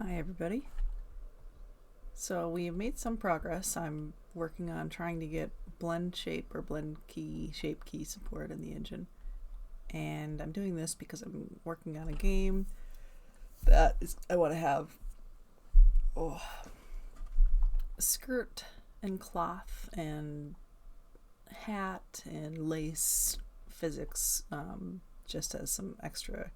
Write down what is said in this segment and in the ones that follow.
Hi, everybody. So we have made some progress. I'm working on trying to get blend shape or blend key shape key support in the engine. And I'm doing this because I'm working on a game that I want to have skirt and cloth and hat and lace physics, just as some extra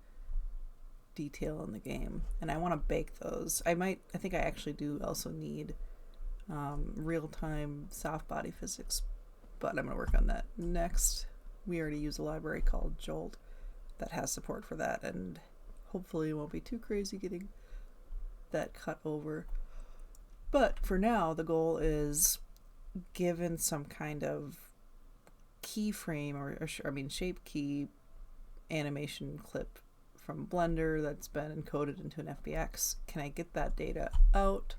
detail in the game, and I want to bake those. I think I actually do also need real-time soft body physics, but I'm going to work on that next. We already use a library called Jolt that has support for that, and hopefully it won't be too crazy getting that cut over. But for now, the goal is, given some kind of keyframe or shape key animation clip from Blender that's been encoded into an FBX, can I get that data out,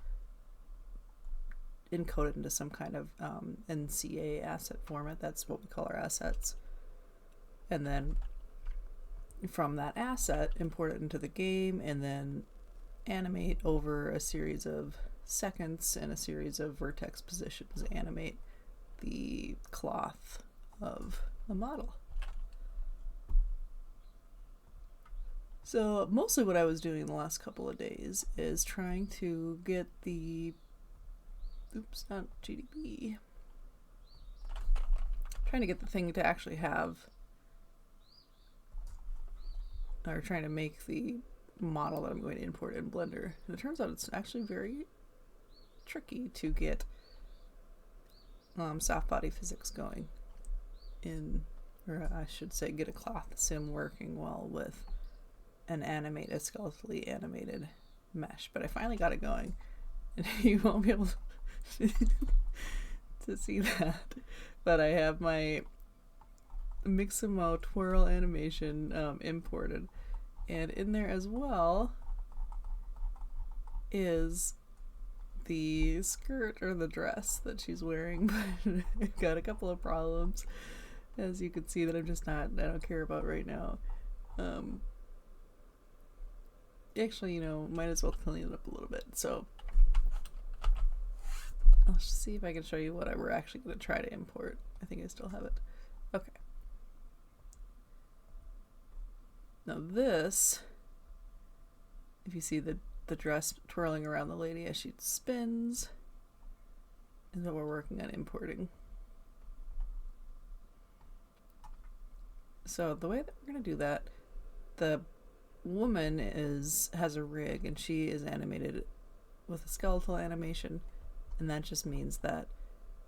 encoded into some kind of NCA asset format? That's what we call our assets. And then from that asset, import it into the game and then animate over a series of seconds and a series of vertex positions, animate the cloth of the model. So mostly what I was doing the last couple of days is trying to get the not GDB, trying to get the thing to actually have, or trying to make the model that I'm going to import in Blender. And it turns out it's actually very tricky to get soft body physics going in, or I should say get a cloth sim working well with a skeletally animated mesh. But I finally got it going, and you won't be able to see that, but I have my Mixamo twirl animation imported, and in there as well is the skirt or the dress that she's wearing. But I've got a couple of problems, as you can see, that I don't care about right now. Actually, might as well clean it up a little bit. So I'll see if I can show you what we're actually going to try to import. I think I still have it. Okay. Now this, if you see the dress twirling around the lady as she spins, is what we're working on importing. So the way that we're going to do that, the woman has a rig, and she is animated with a skeletal animation, and that just means that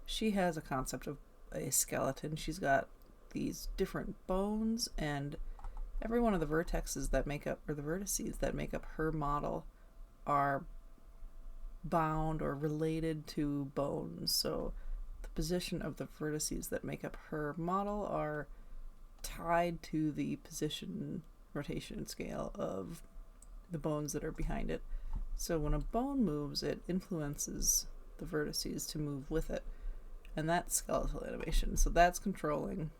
she has a concept of a skeleton. She's got these different bones, and every one of the vertices that make up, or the vertices that make up her model, are bound or related to bones. So the position of the vertices that make up her model are tied to the position, rotation, scale of the bones that are behind it. So when a bone moves, it influences the vertices to move with it, and that's skeletal animation. So that's controlling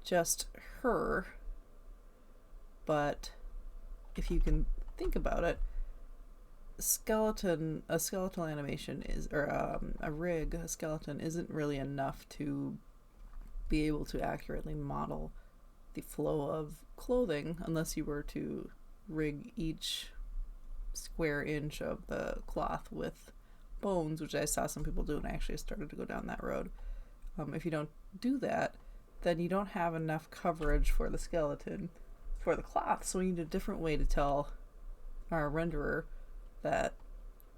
just her. But if you can think about it, a skeletal animation is, or a skeleton isn't really enough to be able to accurately model the flow of clothing unless you were to rig each square inch of the cloth with bones, which I saw some people do, and I actually started to go down that road. If you don't do that, then you don't have enough coverage for the skeleton for the cloth, so we need a different way to tell our renderer that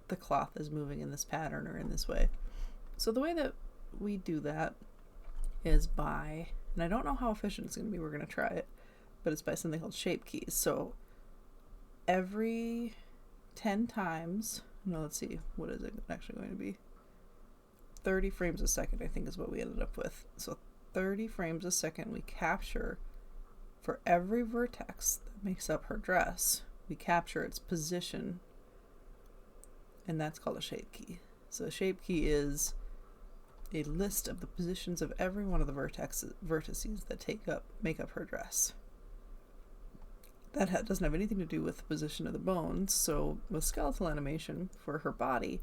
the cloth is moving in this pattern or in this way. So the way that we do that is by, and I don't know how efficient it's going to be, we're going to try it, but it's by something called shape keys. So every 10 times, no, let's see, what is it actually going to be? 30 frames a second, I think, is what we ended up with. So 30 frames a second we capture for every vertex that makes up her dress. We capture its position, and that's called a shape key. So a shape key is a list of the positions of every one of the vertices that make up her dress. that doesn't have anything to do with the position of the bones. So with skeletal animation for her body,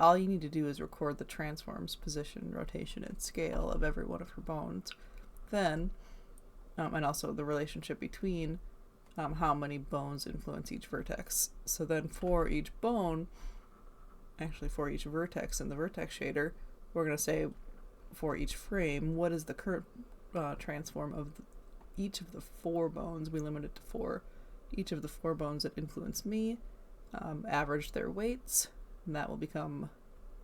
all you need to do is record the transforms, position, rotation, and scale of every one of her bones. Then, and also the relationship between how many bones influence each vertex. So then for each bone, actually for each vertex in the vertex shader, we're going to say for each frame, what is the current transform of each of the 4 bones. We limit it to 4. Each of the 4 bones that influence me, average their weights, and that will become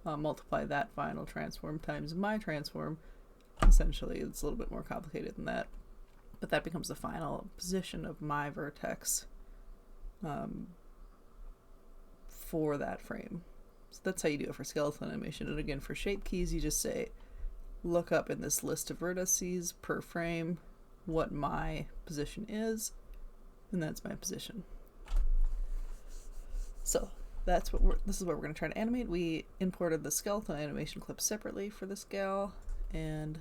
multiply that final transform times my transform. Essentially, it's a little bit more complicated than that, but that becomes the final position of my vertex for that frame. So that's how you do it for skeletal animation. And again, for shape keys, you just say, look up in this list of vertices per frame what my position is, and that's my position. So this is what we're going to try to animate. We imported the skeletal animation clip separately for this gal, and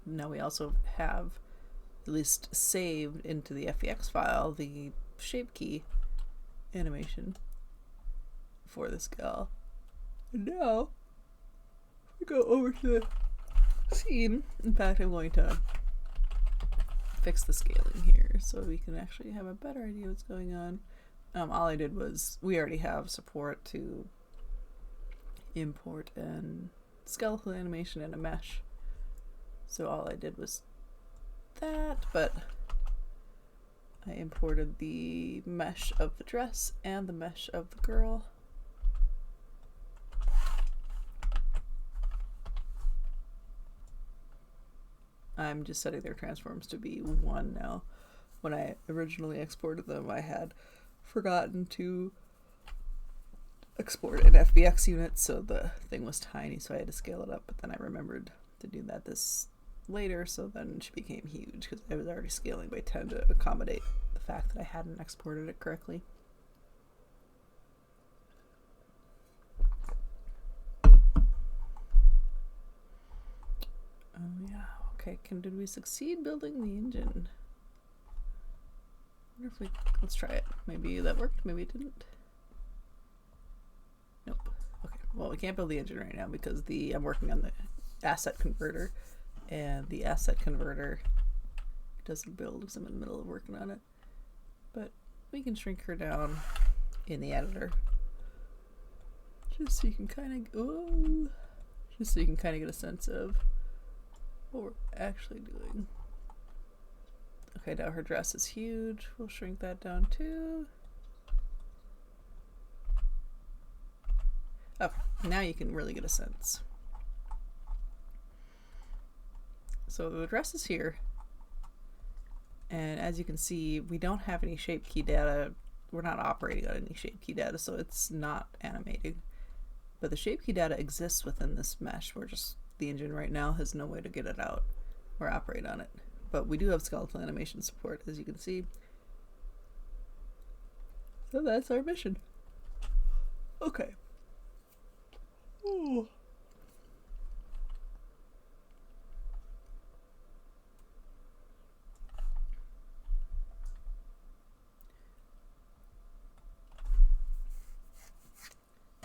now we also have at least saved into the FBX file the shape key animation for this gal. And now we go over to the scene. In fact, I'm going to fix the scaling here so we can actually have a better idea what's going on. All I did was, we already have support to import and skeletal animation in a mesh, so all I did was that, but I imported the mesh of the dress and the mesh of the girl. I'm just setting their transforms to be 1 now. When I originally exported them, I had forgotten to export an FBX unit, so the thing was tiny, so I had to scale it up, but then I remembered to do that this later, so then she became huge because I was already scaling by 10 to accommodate the fact that I hadn't exported it correctly. Oh yeah, okay, did we succeed building the engine? I wonder if let's try it. Maybe that worked, maybe it didn't. Nope. Okay, well, we can't build the engine right now because I'm working on the asset converter, and the asset converter doesn't build because I'm in the middle of working on it. But we can shrink her down in the editor just so you can kind of get a sense of what we're actually doing. Okay, now her dress is huge. We'll shrink that down too. Oh, now you can really get a sense. So the dress is here, and as you can see, we don't have any shape key data. We're not operating on any shape key data, so it's not animating. But the shape key data exists within this mesh. The engine right now has no way to get it out or operate on it. But we do have skeletal animation support, as you can see. So that's our mission. Okay. Ooh.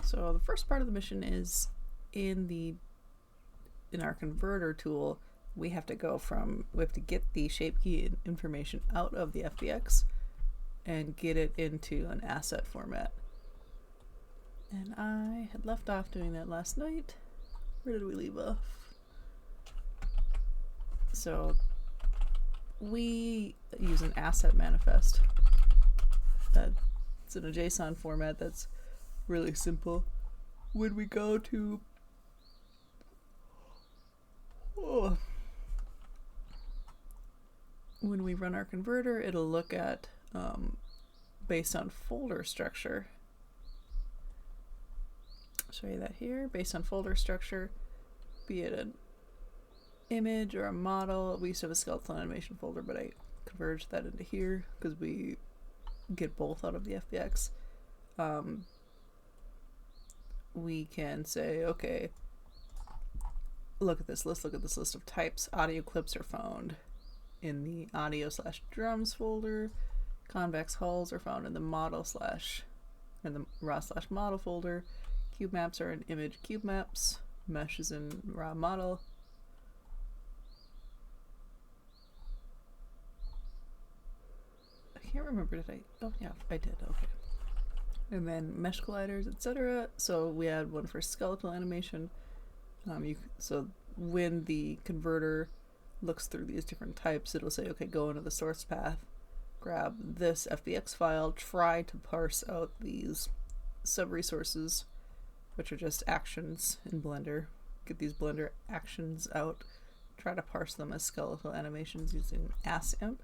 So the first part of the mission is in our converter tool. We have to get the shape key information out of the FBX and get it into an asset format. And I had left off doing that last night. Where did we leave off? So we use an asset manifest. It's in a JSON format that's really simple. When we go to when we run our converter, it'll look at based on folder structure. I'll show you that here. Based on folder structure, be it an image or a model. We used to have a skeletal animation folder, but I converged that into here because we get both out of the FBX. We can say, okay, look at this list of types. Audio clips are found. in the audio slash drums folder. Convex hulls are found in the model slash in the raw slash model folder. Cube maps are in image cube maps. Mesh is in raw model. I can't remember, did I? Oh yeah, I did, okay. And then mesh colliders, etc. So we had one for skeletal animation. So when the converter looks through these different types, it'll say, okay, go into the source path, grab this FBX file, try to parse out these sub-resources, which are just actions in Blender. Get these Blender actions out, try to parse them as skeletal animations using ASIMP.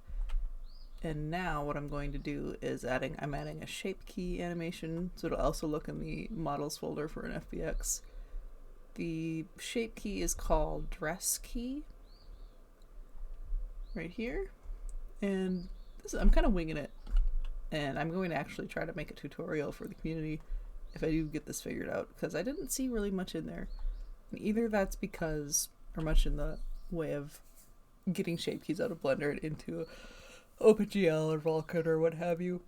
And now what I'm going to do is I'm adding a shape key animation, so it'll also look in the models folder for an FBX. The shape key is called dress key, right here. And I'm kind of winging it, and I'm going to actually try to make a tutorial for the community if I do get this figured out, because I didn't see really much in there. And either that's because, or much in the way of getting shape keys out of Blender and into OpenGL or Vulkan or what have you.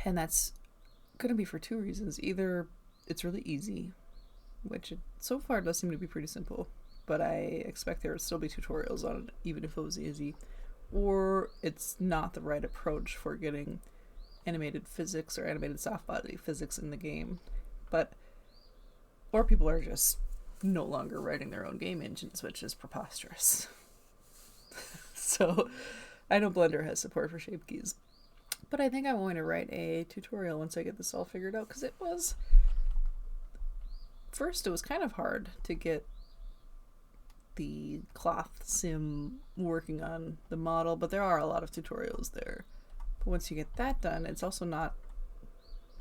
And that's going to be for two reasons. Either it's really easy, which it so far does seem to be pretty simple, but I expect there would still be tutorials on it even if it was easy, or it's not the right approach for getting animated physics or animated soft body physics in the game. Or people are just no longer writing their own game engines, which is preposterous. So I know Blender has support for shape keys, but I think I'm going to write a tutorial once I get this all figured out, because it was kind of hard to get the cloth sim working on the model, but there are a lot of tutorials there. But once you get that done, it's also not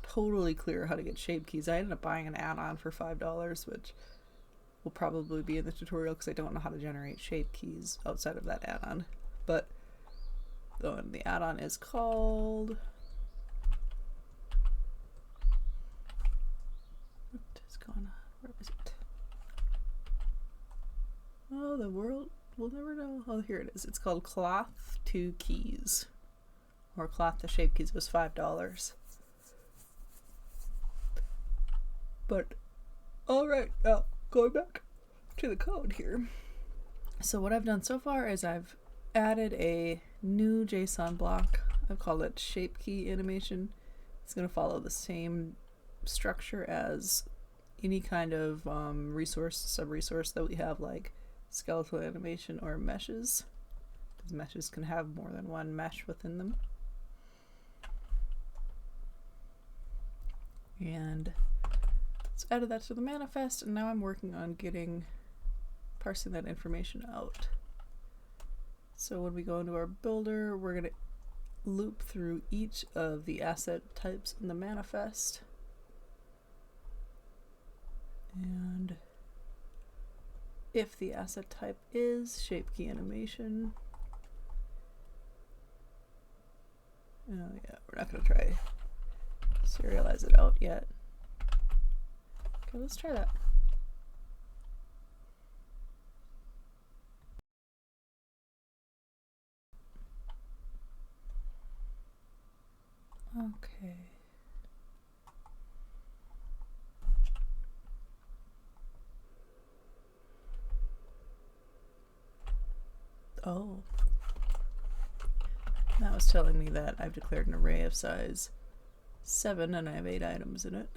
totally clear how to get shape keys. I ended up buying an add-on for $5, which will probably be in the tutorial because I don't know how to generate shape keys outside of that add-on. But the add-on is called... What is going on? Where is it? Oh, the world will never know. Oh, here it is. It's called Cloth to Keys. Or Cloth to Shape Keys was $5. But, alright, now going back to the code here. So what I've done so far is I've added a new JSON block. I've called it shape key animation. It's going to follow the same structure as any kind of resource, sub-resource that we have, like skeletal animation or meshes, because meshes can have more than one mesh within them. And let's add that to the manifest, and now I'm working on parsing that information out. So when we go into our builder, we're going to loop through each of the asset types in the manifest. And if the asset type is shape key animation, oh yeah, we're not going to try serialize it out yet. Okay, let's try that. Okay. Oh. That was telling me that I've declared an array of size 7 and I have 8 items in it.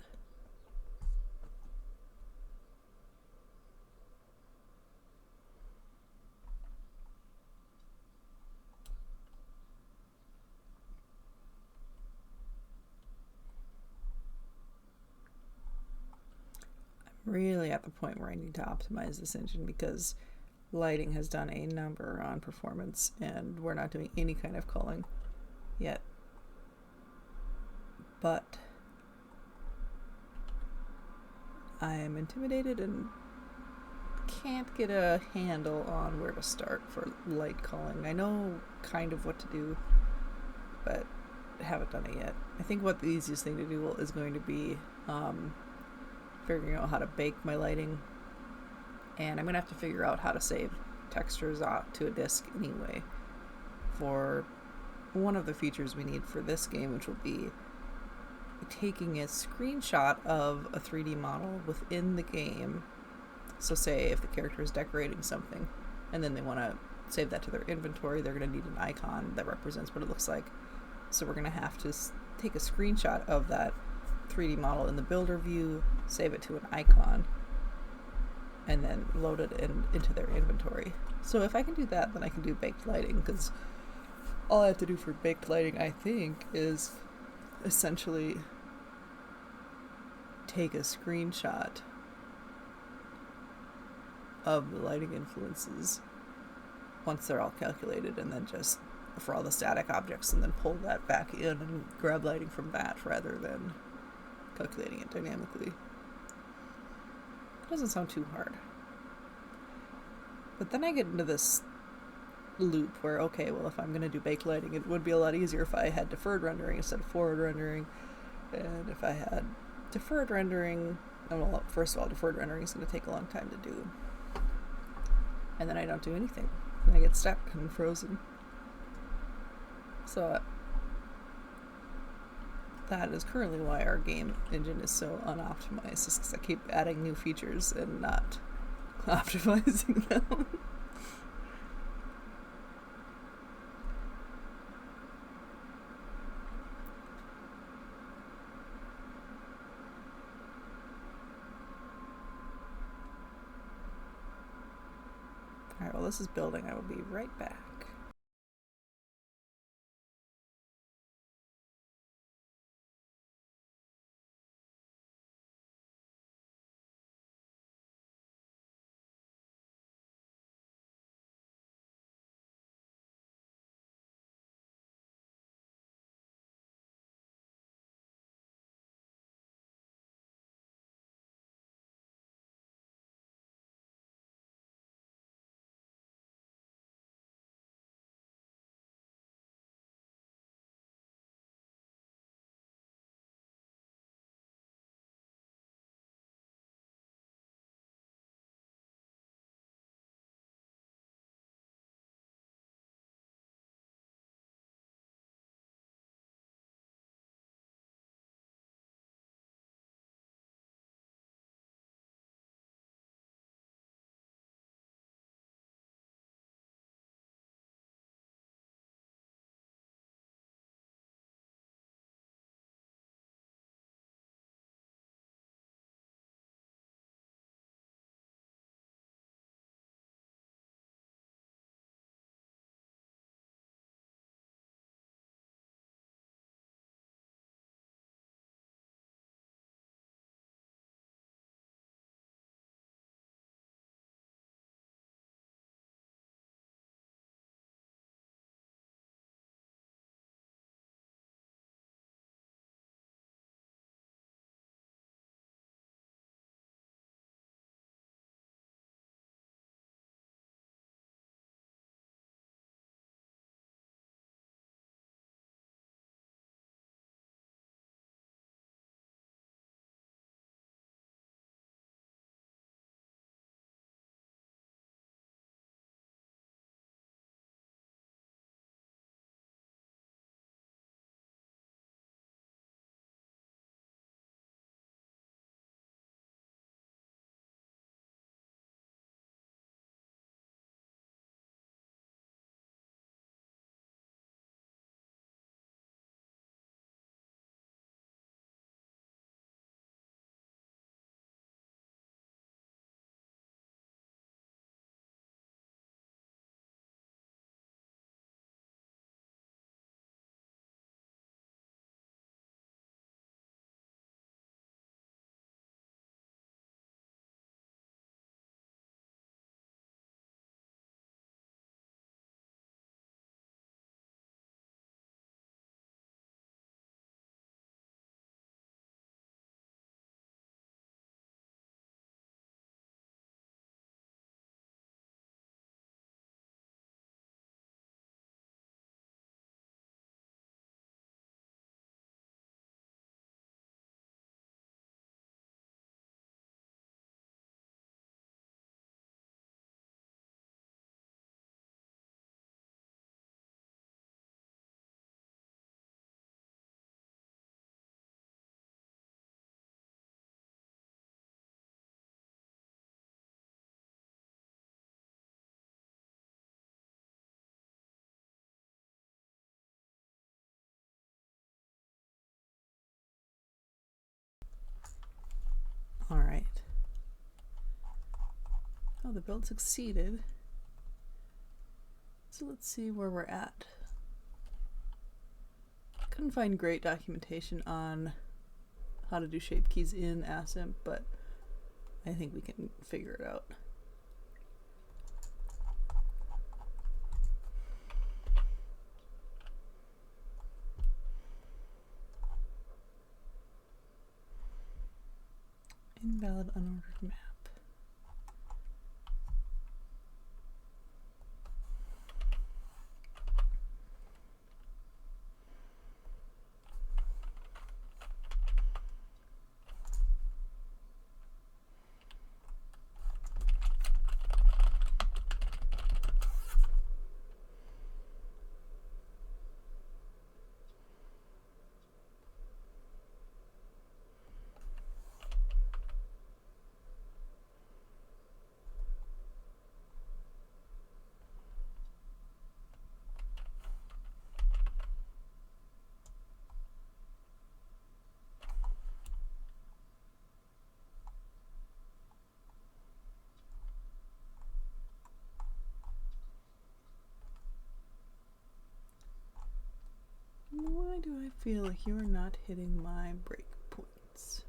Really at the point where I need to optimize this engine because lighting has done a number on performance and we're not doing any kind of culling yet. But I am intimidated and can't get a handle on where to start for light culling. I know kind of what to do, but I haven't done it yet. I think what the easiest thing to do is going to be figuring out how to bake my lighting, and I'm gonna have to figure out how to save textures out to a disk anyway for one of the features we need for this game, which will be taking a screenshot of a 3D model within the game. So say if the character is decorating something and then they want to save that to their inventory, they're going to need an icon that represents what it looks like. So we're going to have to take a screenshot of that 3D model in the builder view, save it to an icon, and then load it into their inventory. So if I can do that, then I can do baked lighting, because all I have to do for baked lighting, I think, is essentially take a screenshot of the lighting influences once they're all calculated, and then just for all the static objects, and then pull that back in and grab lighting from that rather than calculating it dynamically. It doesn't sound too hard. But then I get into this loop where, okay, well, if I'm going to do baked lighting, it would be a lot easier if I had deferred rendering instead of forward rendering. And if I had deferred rendering, well, first of all, deferred rendering is going to take a long time to do. And then I don't do anything. And I get stuck and frozen. So that is currently why our game engine is so unoptimized, is because I keep adding new features and not optimizing them. Alright, well, this is building. I will be right back. Oh, the build succeeded. So let's see where we're at. Couldn't find great documentation on how to do shape keys in Assimp, but I think we can figure it out. Invalid unordered map. Why do I feel like you're not hitting my breakpoints?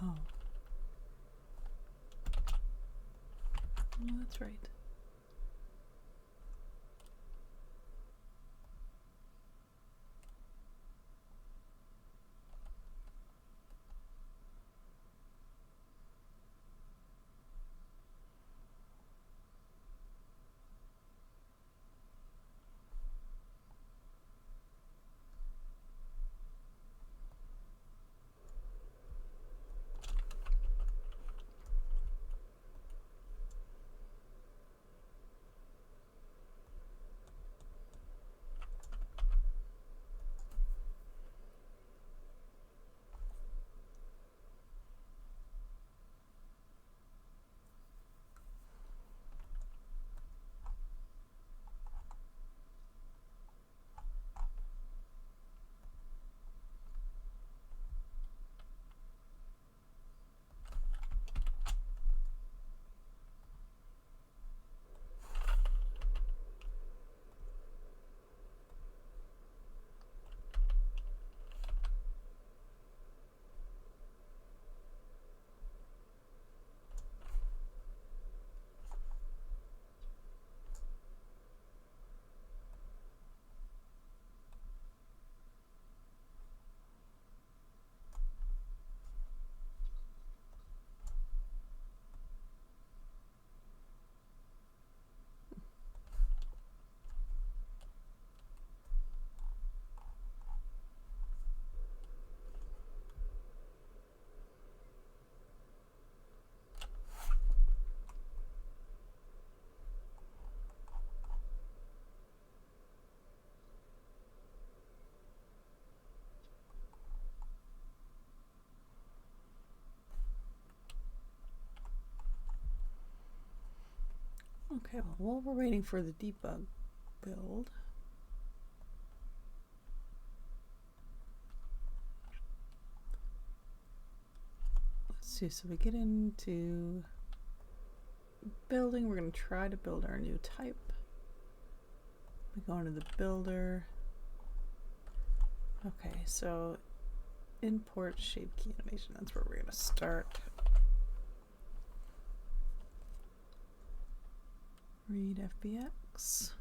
Oh. No, that's right. Okay, well, while we're waiting for the debug build, let's see. So we get into building. We're going to try to build our new type. We go into the builder. Okay, so import shape key animation. That's where we're going to start. Read FBX.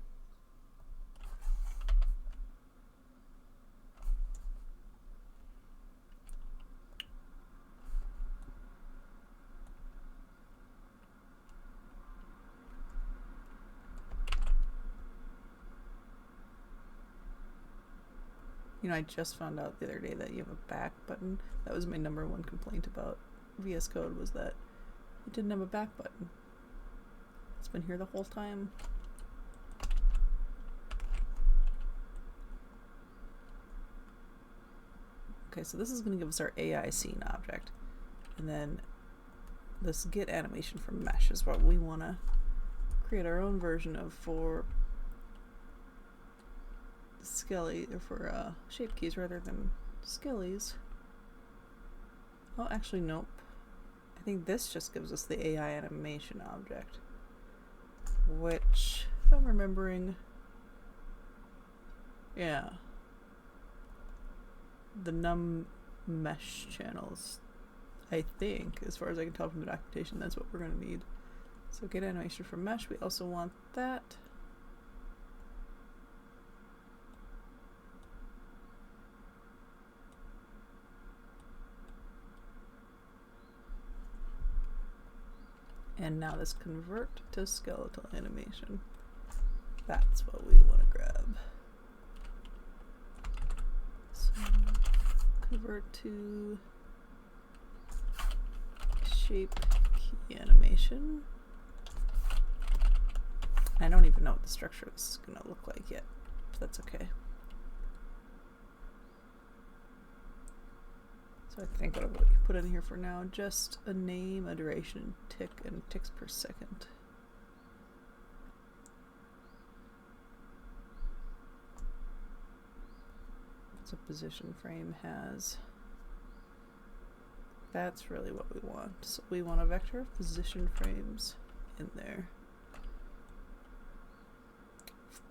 You know, I just found out the other day that you have a back button. That was my number one complaint about VS Code, was that it didn't have a back button. It's been here the whole time. Okay, so this is going to give us our AI scene object. And then this get animation from mesh is what we want to create our own version of for Skelly, or for shape keys rather than Skellies. Oh, actually, nope. I think this just gives us the AI animation object, which, if I'm remembering, yeah, the num mesh channels, I think, as far as I can tell from the documentation, that's what we're going to need. So get animation from mesh, we also want that. And now this convert to skeletal animation. That's what we want to grab. So convert to shape key animation. I don't even know what the structure of this is going to look like yet, but that's okay. So I think what I'll put in here for now, just a name, a duration, tick, and ticks per second. So position frame has, that's really what we want. So we want a vector of position frames in there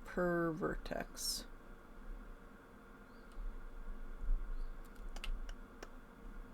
per vertex.